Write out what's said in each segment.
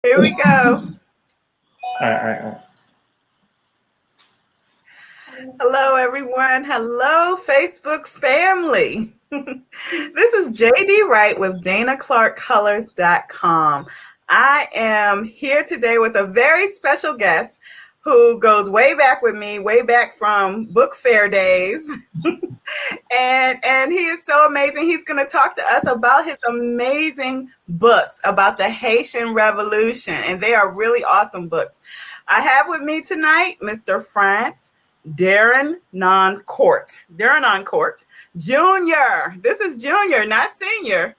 Here we go. All right. Hello, everyone. Hello, Facebook family. This is J.D.Wright with DanaClarkColors.com. I am here today with a very special guest who goes way back with me, way back from book fair days. and he is so amazing. He's going to talk to us about his amazing books about the Haitian Revolution, and they are really awesome books. I have with me tonight Mr. Frantz Derenoncourt. Derenoncourt Junior. This is Junior, not Senior.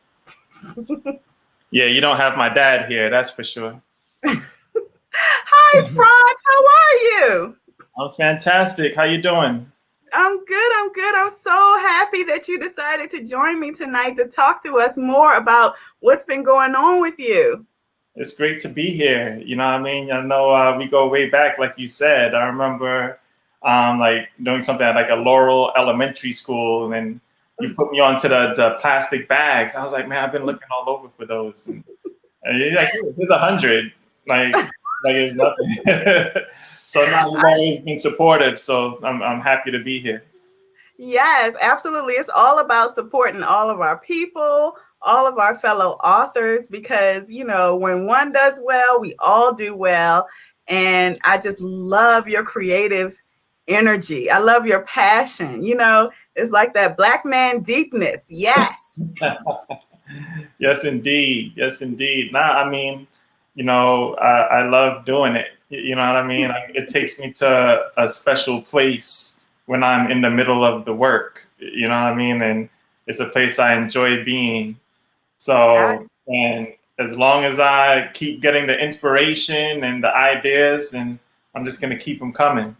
Yeah, you don't have my dad here, that's for sure. Hi, Frantz. How are you? I'm fantastic. How you doing? I'm good. I'm so happy that you decided to join me tonight to talk to us more about what's been going on with you. It's great to be here. You know what I mean? I know we go way back, like you said. I remember like doing something at like a Laurel Elementary School, and you put me onto the plastic bags. I was like, man, I've been looking all over for those. And you're like, here's 100. Like it's nothing. So now you've always been supportive. So I'm happy to be here. Yes, absolutely. It's all about supporting all of our people, all of our fellow authors, because, you know, when one does well, we all do well. And I just love your creative energy. I love your passion. You know, it's like that Black man deepness. Yes. Yes, indeed. Yes, indeed. Nah, I mean, you know, I love doing it. You know what I mean? It takes me to a special place when I'm in the middle of the work. You know what I mean? And it's a place I enjoy being. So, and as long as I keep getting the inspiration and the ideas, and I'm just going to keep them coming.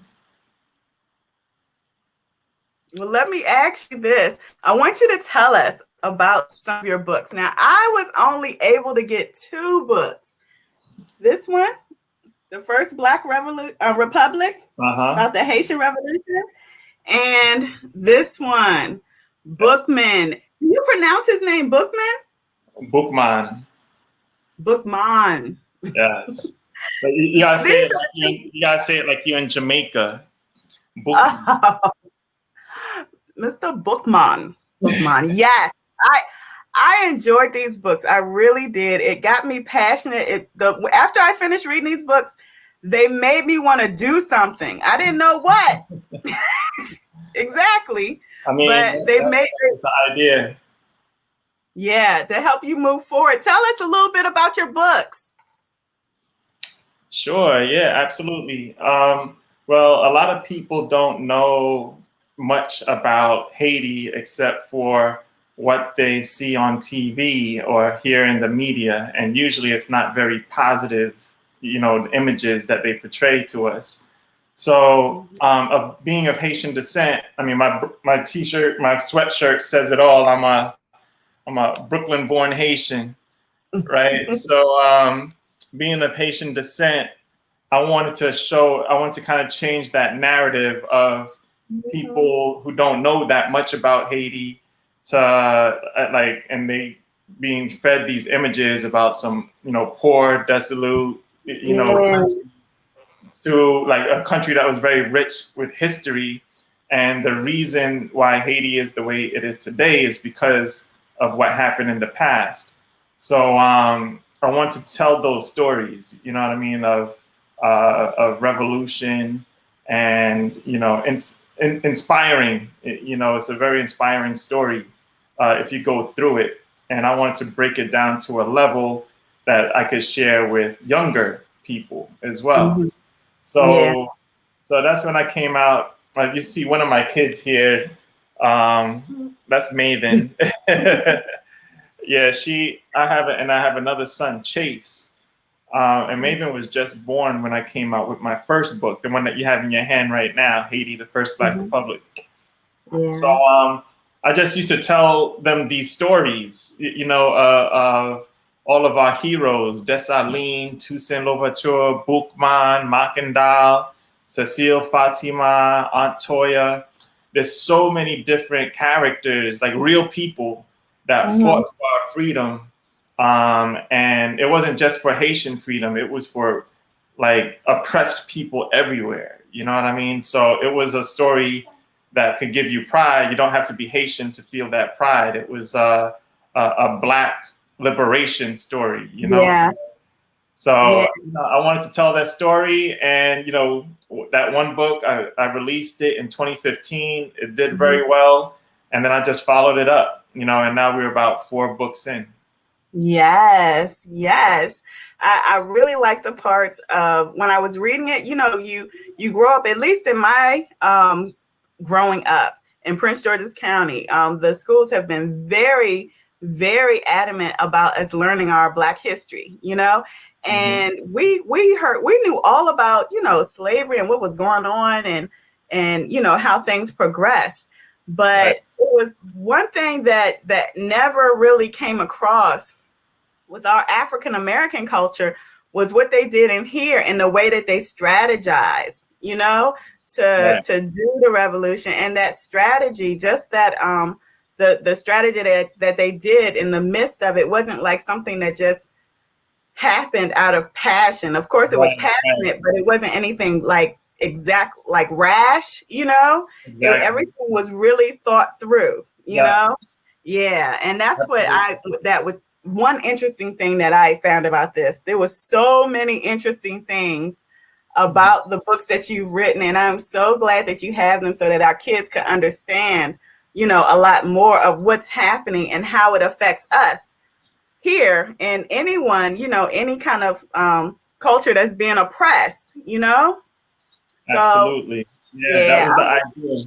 Well, let me ask you this. I want you to tell us about some of your books. Now, I was only able to get 2 books. This one, The First Black Republic, about the Haitian Revolution, and this one, Bookman. Can you pronounce his name Bookman? Bookman. Bookman. Yes. But you gotta say it like you gotta say it like you're in Jamaica. Oh, Mr. Bookman. Bookman. Yes. I enjoyed these books. I really did. It got me passionate. After I finished reading these books, they made me want to do something. I didn't know what. Exactly. I mean, but they made the idea. Yeah, to help you move forward. Tell us a little bit about your books. Sure. Yeah, absolutely. Well, a lot of people don't know much about Haiti except for what they see on TV or hear in the media. And usually it's not very positive, you know, images that they portray to us. So of being of Haitian descent, I mean, my T-shirt, my sweatshirt says it all. I'm a Brooklyn-born Haitian, right? So being of Haitian descent, I wanted to kind of change that narrative of people who don't know that much about Haiti to and they being fed these images about some, you know, poor, desolate, you know, to like a country that was very rich with history. And the reason why Haiti is the way it is today is because of what happened in the past. So I want to tell those stories, you know what I mean, of revolution and, you know, inspiring. You know, it's a very inspiring story if you go through it. And I wanted to break it down to a level that I could share with younger people as well. Mm-hmm. So that's when I came out. Like you see one of my kids here. That's Maven. Yeah, I have another son, Chase. And Maven was just born when I came out with my first book, the one that you have in your hand right now, Haiti, the First Black Republic. Yeah. So I just used to tell them these stories, you know, of all of our heroes, Dessalines, Toussaint Louverture, Bookman, Mackendal, Cecile Fatima, Aunt Toya. There's so many different characters, like real people that fought for our freedom And it wasn't just for Haitian freedom, it was for like oppressed people everywhere. You know what I mean? So it was a story that could give you pride. You don't have to be Haitian to feel that pride. It was a Black liberation story, you know? Yeah. Yeah. So I wanted to tell that story. And, that one book, I released it in 2015. It did very well. And then I just followed it up, and now we're about 4 books in. Yes, yes. I really like the parts of when I was reading it. You grow up, at least in my growing up in Prince George's County, the schools have been very, very adamant about us learning our Black history, and we knew all about, slavery and what was going on and how things progressed. But it was one thing that never really came across with our African American culture was what they did in here and the way that they strategized, to do the revolution. And that strategy, just that the strategy that they did in the midst of it wasn't like something that just happened out of passion. Of course it was passionate, but it wasn't anything like rash, Exactly. Everything was really thought through, you know? Yeah. And that's what one interesting thing that I found about this. There was so many interesting things about the books that you've written, and I'm so glad that you have them so that our kids can understand, a lot more of what's happening and how it affects us here and anyone, any kind of culture that's being oppressed, So, absolutely. Yeah, that was the idea.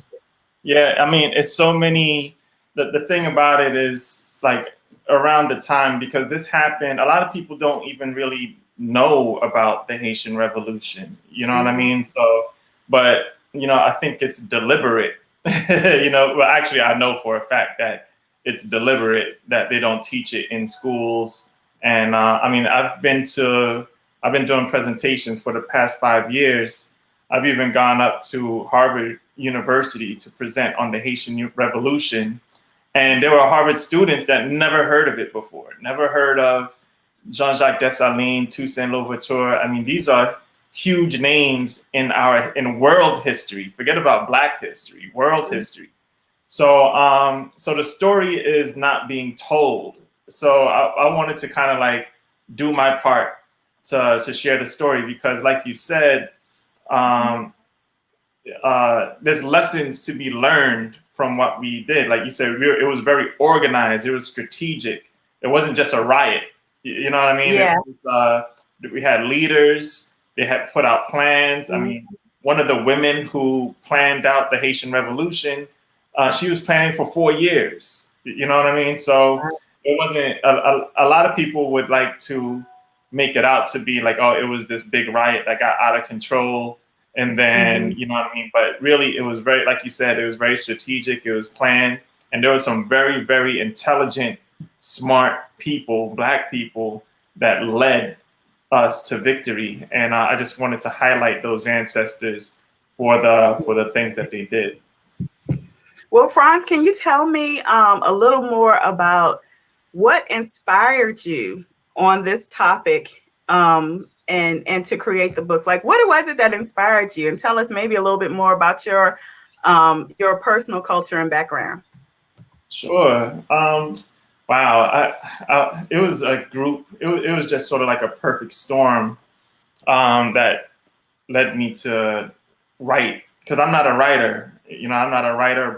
Yeah, I mean, it's so many. The thing about it is, like, around the time, because this happened, a lot of people don't even really know about the Haitian Revolution. You know what I mean? So, but, I think it's deliberate. Well, actually, I know for a fact that it's deliberate that they don't teach it in schools. And I mean, I've been doing presentations for the past 5 years. I've even gone up to Harvard University to present on the Haitian Revolution. And there were Harvard students that never heard of it before, never heard of Jean-Jacques Dessalines, Toussaint Louverture. I mean, these are huge names in world history. Forget about Black history, world history. So, so the story is not being told. So I wanted to kind of like do my part to share the story because, like you said, there's lessons to be learned from what we did. Like you said, it was very organized. It was strategic. It wasn't just a riot. You know what I mean? Yeah. We had leaders. They had put out plans. I mean, one of the women who planned out the Haitian Revolution, she was planning for 4 years. You know what I mean? So it wasn't a lot of people would like to make it out to be like, oh, it was this big riot that got out of control. And then, you know what I mean? But really, it was very, like you said, it was very strategic. It was planned. And there were some very, very intelligent, smart people, Black people, that led us to victory. And I just wanted to highlight those ancestors for the things that they did. Well, Frantz, can you tell me a little more about what inspired you on this topic and to create the books? Like, what was it that inspired you? And tell us maybe a little bit more about your personal culture and background. Sure. Wow. It was a group. It was just sort of like a perfect storm that led me to write. Because I'm not a writer. I'm not a writer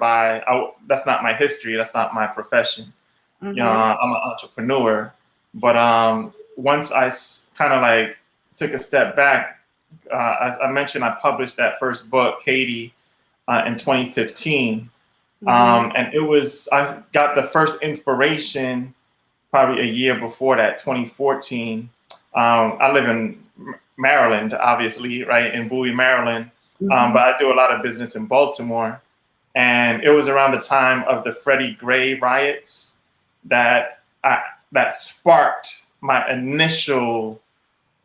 that's not my history. That's not my profession. I'm an entrepreneur. But once I kind of like took a step back, as I mentioned, I published that first book, Haiti, in 2015. And I got the first inspiration probably a year before that, 2014. I live in Maryland, obviously, right, in Bowie, Maryland. But I do a lot of business in Baltimore. And it was around the time of the Freddie Gray riots that sparked my initial,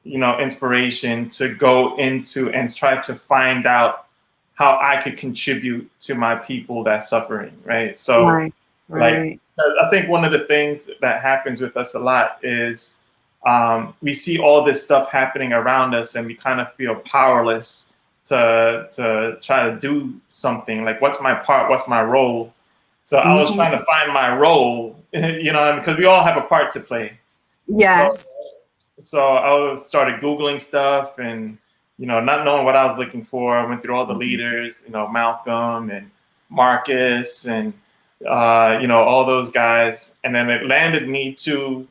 inspiration to go into and try to find out how I could contribute to my people that's suffering, right? So Right. I think one of the things that happens with us a lot is we see all this stuff happening around us, and we kind of feel powerless to try to do something. Like, what's my part? What's my role? So I was trying to find my role, because we all have a part to play. Yes. So I started Googling stuff, and not knowing what I was looking for. I went through all the leaders, Malcolm and Marcus and all those guys, and then it landed me to.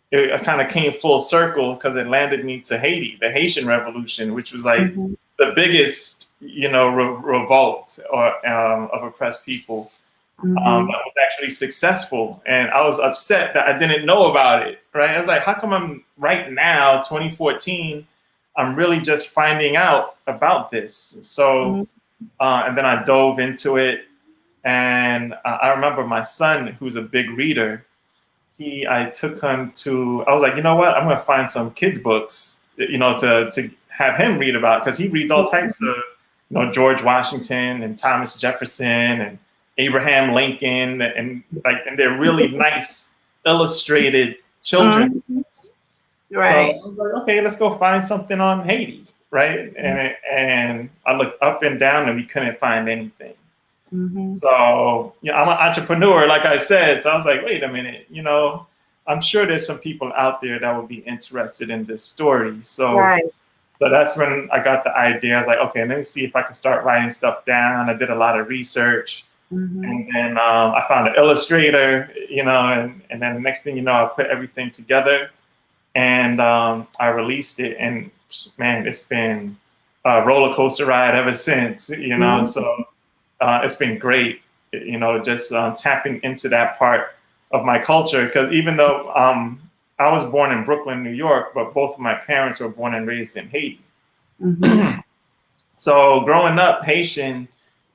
It kind of came full circle because it landed me to Haiti, the Haitian Revolution, which was like the biggest, revolt of oppressed people. That was actually successful, and I was upset that I didn't know about it. Right? I was like, how come I'm right now, 2014, I'm really just finding out about this? So, and then I dove into it, and I remember my son, who's a big reader. I took him to. I was like, you know what? I'm going to find some kids' books, to have him read about, because he reads all types of, George Washington and Thomas Jefferson and Abraham Lincoln, and they're really nice illustrated children. Right. So I was like, okay, let's go find something on Haiti, right? And I looked up and down, and we couldn't find anything. So I'm an entrepreneur, like I said. So I was like, wait a minute, I'm sure there's some people out there that would be interested in this story. So So that's when I got the idea. I was like, okay, let me see if I can start writing stuff down. I did a lot of research. And then I found an illustrator, and then the next thing you know, I put everything together, and I released it. And man, it's been a roller coaster ride ever since, So it's been great, just tapping into that part of my culture. Because even though I was born in Brooklyn, New York, but both of my parents were born and raised in Haiti. So growing up Haitian,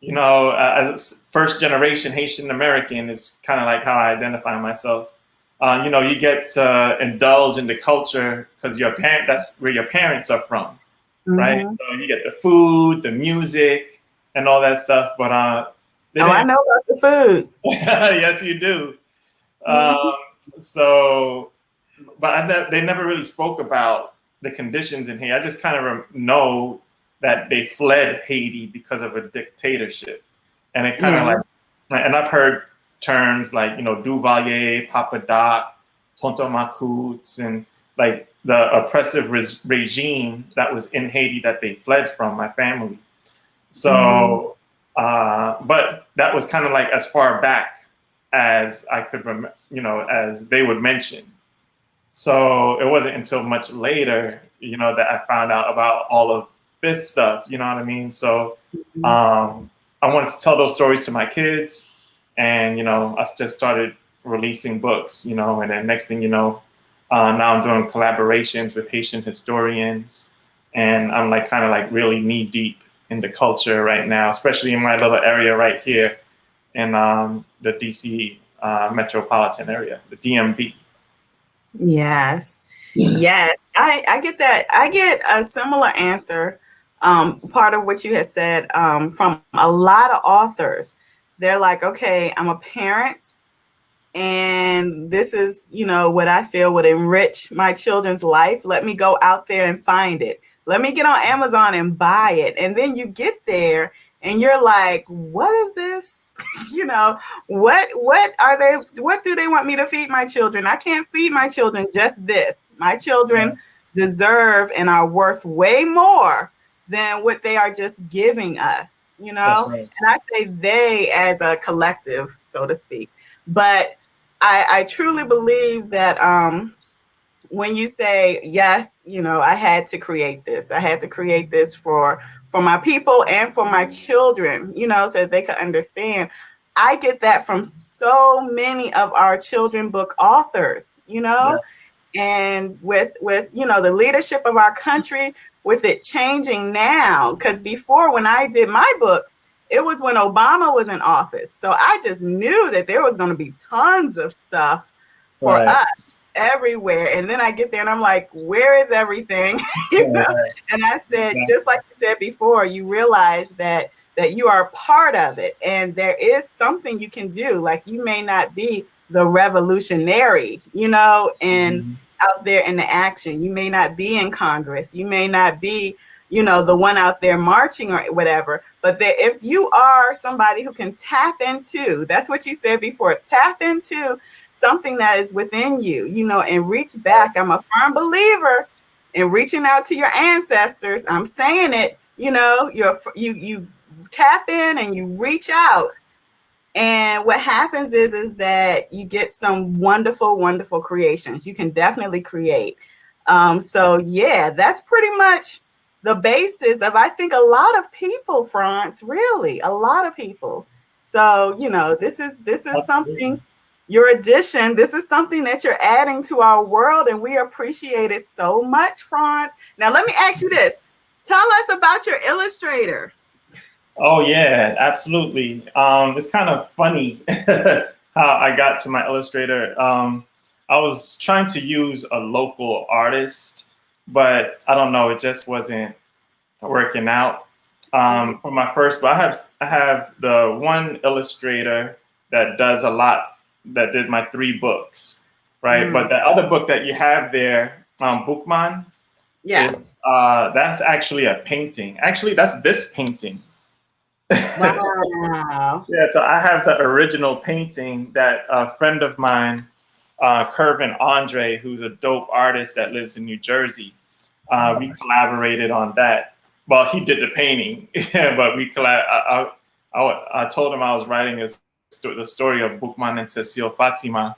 as a first generation Haitian American, is kind of like how I identify myself. You get to indulge in the culture because that's where your parents are from, right? So you get the food, the music, and all that stuff. But I know about the food. Yes, you do. But they never really spoke about the conditions in Haiti. I just kind of know that they fled Haiti because of a dictatorship, and it kind of and I've heard terms like Duvalier, Papa Doc, Tonton Macoutes, and like the oppressive regime that was in Haiti that they fled from. My family, so but that was kind of like as far back as I could remember, as they would mention. So it wasn't until much later, that I found out about all of this stuff. You know what I mean? So I wanted to tell those stories to my kids, and I just started releasing books. And then next thing you know, now I'm doing collaborations with Haitian historians, and I'm kind of really knee deep in the culture right now, especially in my little area right here in the DC metropolitan area, the DMV. Yes. I get that. I get a similar answer. Part of what you had said from a lot of authors. They're like, okay, I'm a parent, and this is, what I feel would enrich my children's life. Let me go out there and find it. Let me get on Amazon and buy it. And then you get there and you're like, what is this? What do they want me to feed my children? I can't feed my children just this. My children deserve and are worth way more than what they are just giving us, And I say they as a collective, so to speak. But I truly believe that when you say, yes, I had to create this. I had to create this for my people and for my children, so that they could understand. I get that from so many of our children book authors, and with the leadership of our country, with it changing now, because before, when I did my books, it was when Obama was in office. So I just knew that there was going to be tons of stuff for us. everywhere. And then I get there and I'm like, where is everything? You know? And I said, just like you said before, you realize that you are a part of it and there is something you can do. Like you may not be the revolutionary, you know, and out there in the action. You may not be in Congress. You may not be, you know, the one out there marching or whatever. But if you are somebody who can tap into, that's what you said before, tap into something that is within you, you know, and reach back. I'm a firm believer in reaching out to your ancestors. I'm saying it, you know, you tap in and you reach out. And what happens is that you get some wonderful, wonderful creations. You can definitely create. So yeah, that's pretty much the basis of, I think, a lot of people, Frantz, really, a lot of people. So, you know, this is something, your addition, this is something that you're adding to our world, and we appreciate it so much, Frantz. Now, let me ask you this. Tell us about your Illustrator. Oh yeah, absolutely. It's kind of funny how I got to my Illustrator. I was trying to use a local artist, but I don't know, it just wasn't working out. For my first, but I have the one illustrator that does a lot, that did my 3 books, right? But the other book that you have there, Bookman, Yeah. that's actually a painting. Actually, that's this painting. Wow. Yeah, so I have the original painting that a friend of mine, Kervin Andre, who's a dope artist that lives in New Jersey, we collaborated on that. Well, he did the painting, but I told him I was writing the story of Bookman and Cecile Fatima,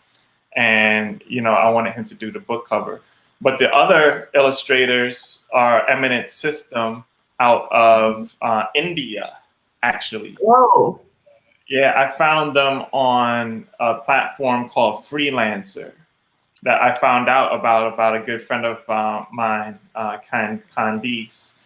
and you know I wanted him to do the book cover. But the other illustrators are Eminent System out of India, actually. Whoa. Yeah, I found them on a platform called Freelancer that I found out about a good friend of mine, Candice.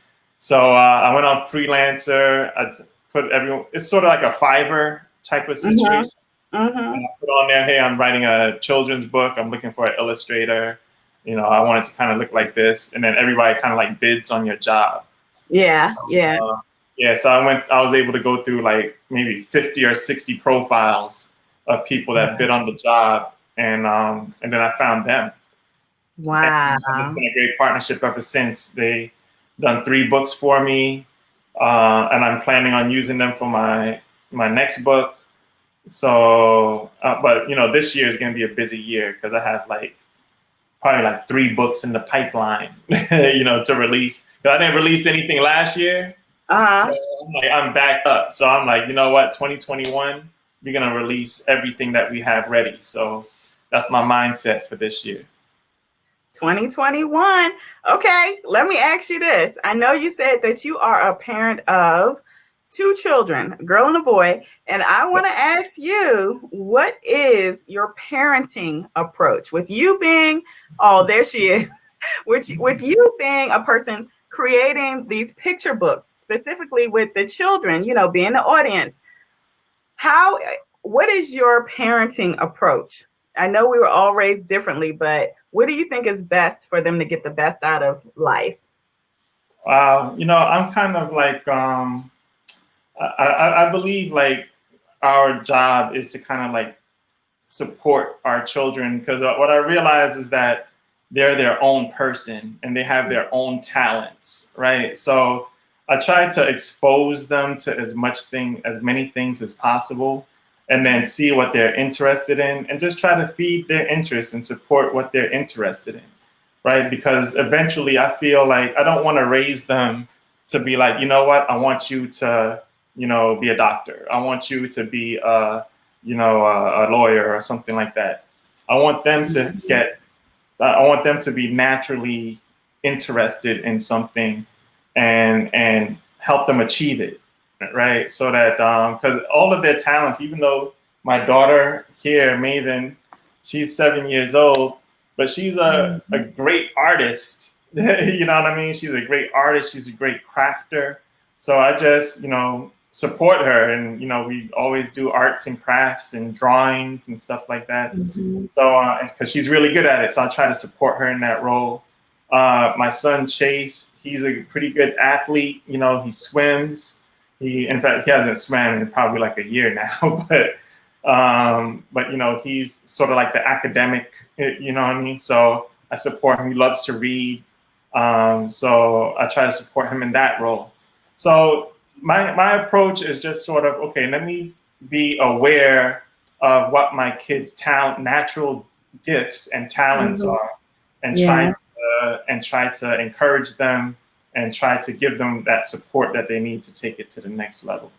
So I went on Freelancer. I put everyone. It's sort of like a Fiverr type of situation. And I put on there, hey, I'm writing a children's book. I'm looking for an illustrator. You know, I want it to kind of look like this, and then everybody kind of like bids on your job. Yeah, So, yeah. Yeah, so I was able to go through like maybe 50 or 60 profiles of people that bid on the job, and then I found them. Wow. And it's been a great partnership ever since. They done 3 books for me, and I'm planning on using them for my next book. So, but you know, this year is going to be a busy year because I have probably like 3 books in the pipeline, you know, to release. But I didn't release anything last year. So I'm backed up. So I'm like, you know what, 2021, we're going to release everything that we have ready. So that's my mindset for this year. 2021. Okay, let me ask you this. I know you said that you are a parent of 2 children, a girl and a boy, and I want to ask you, what is your parenting approach? With you being, oh, there she is, with you being a person creating these picture books, specifically with the children, you know, being the audience, what is your parenting approach? I know we were all raised differently, but what do you think is best for them to get the best out of life? You know, I'm kind of like, I believe like our job is to kind of like support our children, because what I realize is that they're their own person and they have their own talents, right? So I try to expose them to as many things as possible, and then see what they're interested in, and just try to feed their interest and support what they're interested in, right? Because eventually I feel like I don't want to raise them to be like, you know what, I want you to, you know, be a doctor. I want you to be you know, a lawyer or something like that. I want them to be naturally interested in something, and help them achieve it, right? So that because all of their talents, even though my daughter here, Maven, she's 7 years old, but she's a great artist. You know what I mean? She's a great artist. She's a great crafter. So I just, you know, support her, and we always do arts and crafts and drawings and stuff like that. Mm-hmm. So because she's really good at it, so I try to support her in that role. My son Chase, he's a pretty good athlete. He swims. In fact, he hasn't swam in probably like a year now, but he's sort of like the academic, what I mean? So I support him. He loves to read. So I try to support him in that role. So my approach is just sort of, okay, let me be aware of what my kids' natural gifts and talents are, and try to encourage them and try to give them that support that they need to take it to the next level.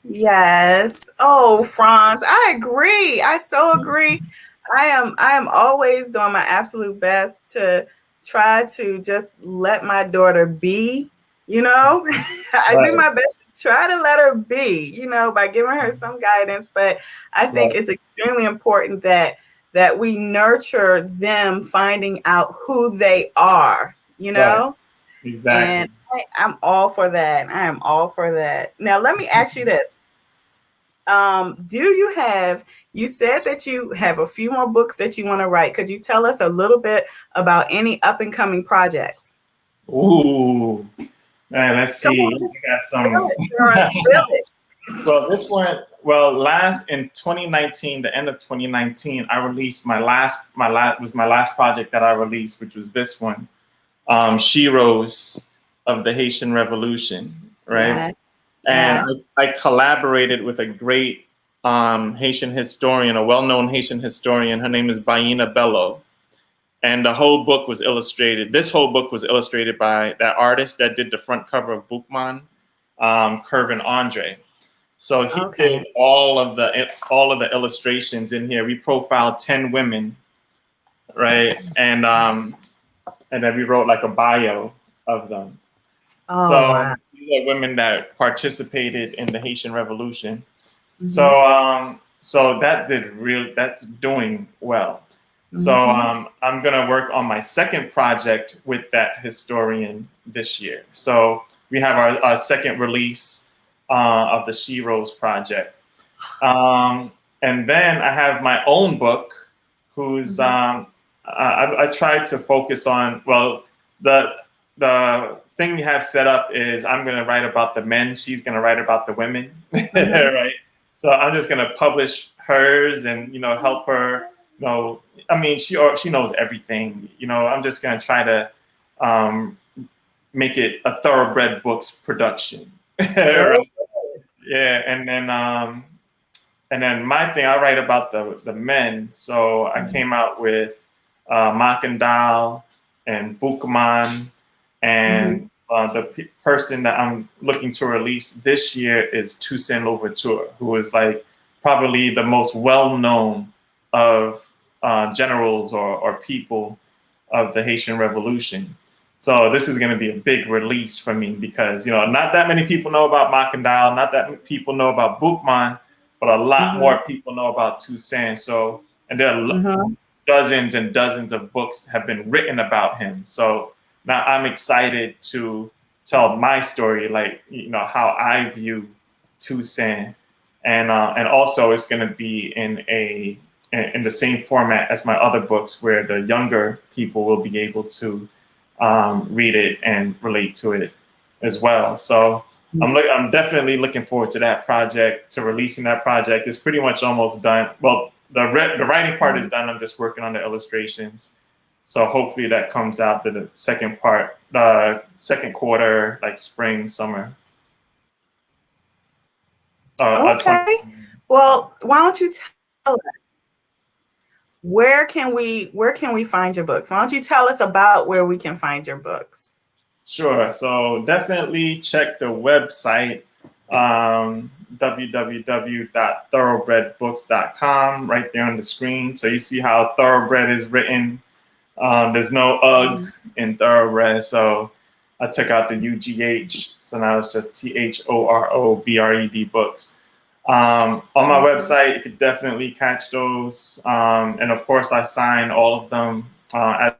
Yes. Oh, Frantz, I agree. I so agree. I am always doing my absolute best to try to just let my daughter be, I do my best to try to let her be, by giving her some guidance. But I think it's extremely important that we nurture them finding out who they are, Exactly. And I'm all for that. I am all for that. Now, let me ask you this. You said that you have a few more books that you want to write. Could you tell us a little bit about any up and coming projects? Ooh, man, let's see. We got some. Well, this one, in 2019, the end of 2019, I released my last project that I released, which was this one, Sheroes of the Haitian Revolution, right? And I collaborated with a great Haitian historian, a well-known Haitian historian. Her name is Baina Bello. And the whole book was illustrated. This whole book was illustrated by that artist that did the front cover of Bookman, Kervin Andre. So he did all of the illustrations in here. We profiled 10 women, right? And then we wrote like a bio of them. Wow. These are women that participated in the Haitian Revolution. Mm-hmm. So that's doing well. Mm-hmm. So I'm gonna work on my second project with that historian this year. So we have our second release of the Sheroes project. And then I have my own book, who's I tried to focus on, the thing we have set up is I'm going to write about the men, she's going to write about the women, right? So I'm just going to publish hers and, help her, she knows everything, I'm just going to try to make it a Thoroughbred Books production. Right? Yeah, and then my thing, I write about the men. So I came out with Makandal and Bookman, and the person that I'm looking to release this year is Toussaint Louverture, who is like probably the most well-known of generals or people of the Haitian Revolution. So this is going to be a big release for me because, not that many people know about Makandal, not that many people know about Bookman, but a lot more people know about Toussaint. So, and there are dozens and dozens of books have been written about him. So now I'm excited to tell my story, like, how I view Toussaint. And also it's going to be in the same format as my other books, where the younger people will be able to read it and relate to it as well. So I'm definitely looking forward to that project, to releasing that project. It's pretty much almost done. Well, the writing part is done. I'm just working on the illustrations. So hopefully that comes out to the second quarter, like spring, summer. Okay. Well, why don't you tell us, where can we find your books? Why don't you tell us about where we can find your books? Sure. So definitely check the website, www.thoroughbredbooks.com, right there on the screen. So you see how Thoroughbred is written. There's no UG in Thoroughbred, so I took out the UGH. So now it's just THOROBRED books. On my website, you could definitely catch those. And of course, I sign all of them as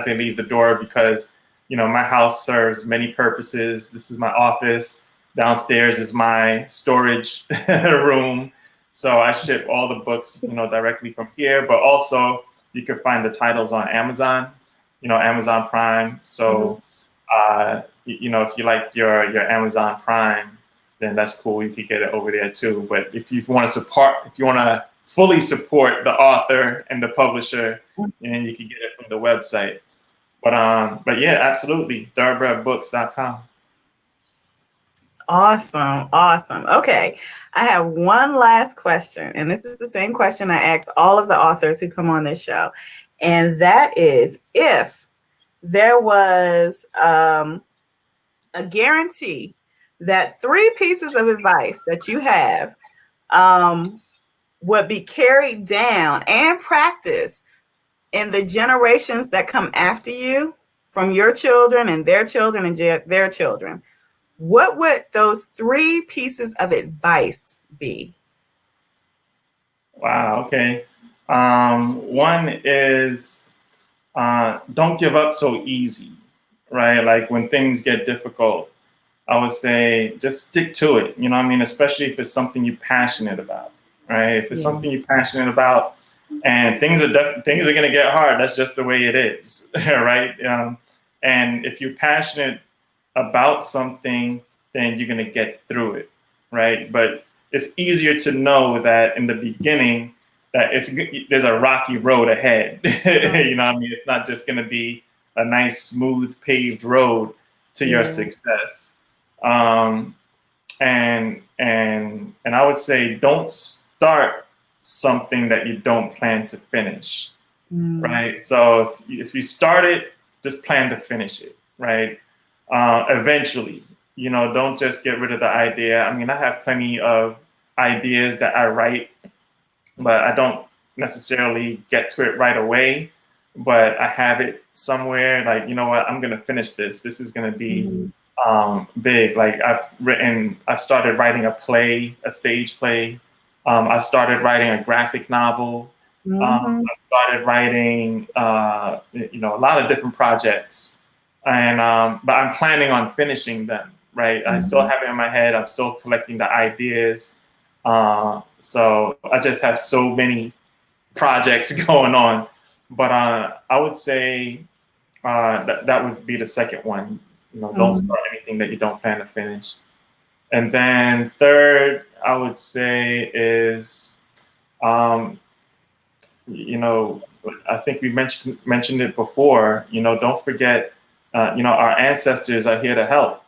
they leave the door because, my house serves many purposes. This is my office. Downstairs is my storage room. So I ship all the books, directly from here, but also you can find the titles on Amazon, Amazon Prime. So, if you like your Amazon Prime, then that's cool. You could get it over there too. But if you want to fully support the author and the publisher, then you can get it from the website. But yeah, absolutely. Thoroughbredbooks.com. Awesome. Awesome. Okay. I have one last question, and this is the same question I ask all of the authors who come on this show. And that is, if there was a guarantee that 3 pieces of advice that you have would be carried down and practiced in the generations that come after you, from your children and their children and their children, what would those 3 pieces of advice be? Wow. Okay. One is don't give up so easy, right? Like when things get difficult, I would say just stick to it. You know what I mean? Especially if it's something you're passionate about, right? If it's something you're passionate about, and things are going to get hard. That's just the way it is, right? And if you're passionate about something, then you're going to get through it, right? But it's easier to know that in the beginning that there's a rocky road ahead. You know what I mean? It's not just going to be a nice, smooth, paved road to your success. And I would say don't start something that you don't plan to finish, right? So if you start it, just plan to finish it, right? Eventually, don't just get rid of the idea. I mean, I have plenty of ideas that I write, but I don't necessarily get to it right away. But I have it somewhere. Like, you know what? I'm gonna finish this. This is gonna be big. Like I've started writing a play, a stage play. I started writing a graphic novel. I started writing, a lot of different projects, and but I'm planning on finishing them. Right, I still have it in my head. I'm still collecting the ideas. So I just have so many projects going on. But I would say that would be the second one. Don't start anything that you don't plan to finish. And then third, I would say is, I think we mentioned it before. Don't forget, our ancestors are here to help.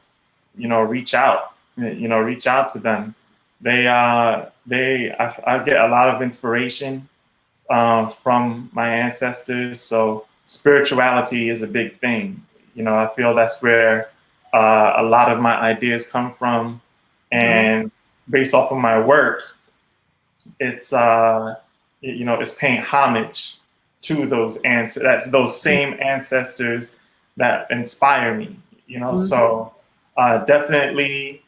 Reach out. Reach out to them. I get a lot of inspiration from my ancestors. So spirituality is a big thing. I feel that's where a lot of my ideas come from. And based off of my work, it's it's paying homage to those same ancestors that inspire me. So definitely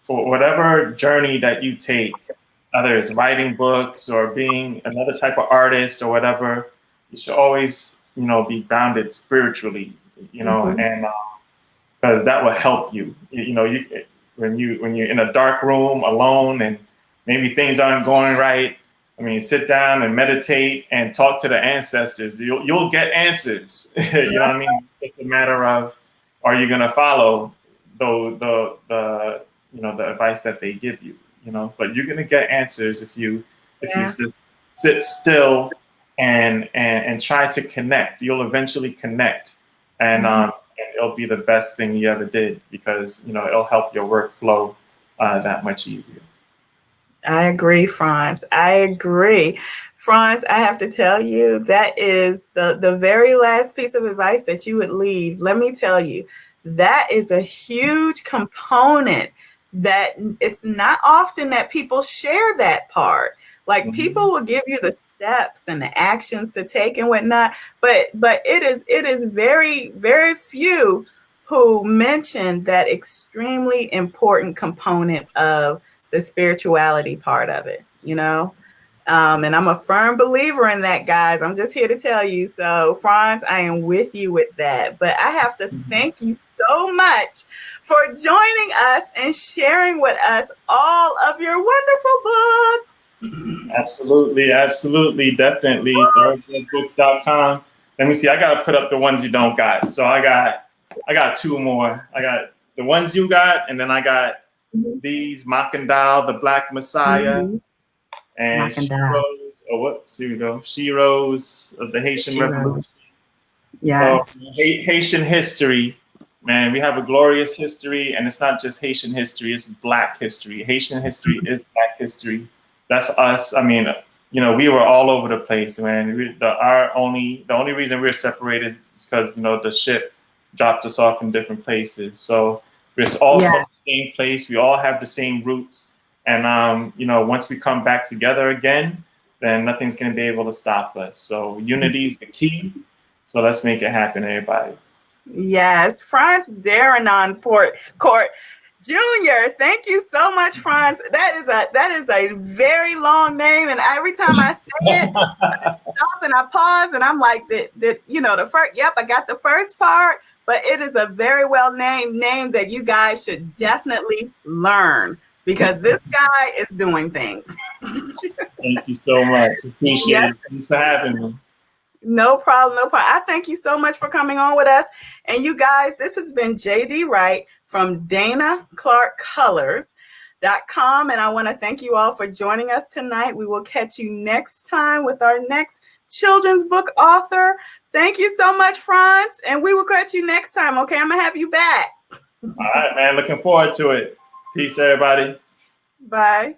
for whatever journey that you take, whether it's writing books or being another type of artist or whatever, you should always be grounded spiritually, and because that will help you. When you're in a dark room alone and maybe things aren't going right, I mean, sit down and meditate and talk to the ancestors. You'll get answers. You know what I mean? It's a matter of, are you going to follow the advice that they give you? But you're going to get answers if you sit still and try to connect. You'll eventually connect, and it'll be the best thing you ever did, because it'll help your workflow that much easier. I agree, Frantz. I agree. Frantz, I have to tell you, that is the very last piece of advice that you would leave. Let me tell you, that is a huge component that it's not often that people share that part. Like people will give you the steps and the actions to take and whatnot, but it is very, very few who mention that extremely important component of the spirituality part of it. And I'm a firm believer in that, guys. I'm just here to tell you. So, Frantz, I am with you with that. But I have to thank you so much for joining us and sharing with us all of your wonderful books. Absolutely, absolutely, definitely. Thoroughbredbooks.com. Let me see. I gotta put up the ones you don't got. So I got two more. I got the ones you got, and then I got these Makandal, the Black Messiah, and She Rose. Oh, whoops, here we go. She Rose of the Haitian Revolution. Yes. So Haitian history, man, we have a glorious history, and it's not just Haitian history, it's Black history. Haitian history is Black history. That's us. I mean, you know, we were all over the place, man. The only reason we're separated is because, you know, the ship dropped us off in different places. So we're all from the same place. We all have the same roots. And, you know, once we come back together again, then nothing's going to be able to stop us. So unity is the key. So let's make it happen, everybody. Yes, Frantz Derenoncourt Jr. Thank you so much, Frantz. That is a very long name, and every time I say it, I stop and I pause, and I'm like, you know, the first. Yep, I got the first part, but it is a very well named name that you guys should definitely learn because this guy is doing things. Thank you so much. Appreciate it. Thanks for having me. No problem, no problem. I thank you so much for coming on with us. And you guys, this has been J.D.Wright from DanaClarkColors.com. And I want to thank you all for joining us tonight. We will catch you next time with our next children's book author. Thank you so much, Frantz. And we will catch you next time. Okay, I'm going to have you back. All right, man. Looking forward to it. Peace, everybody. Bye.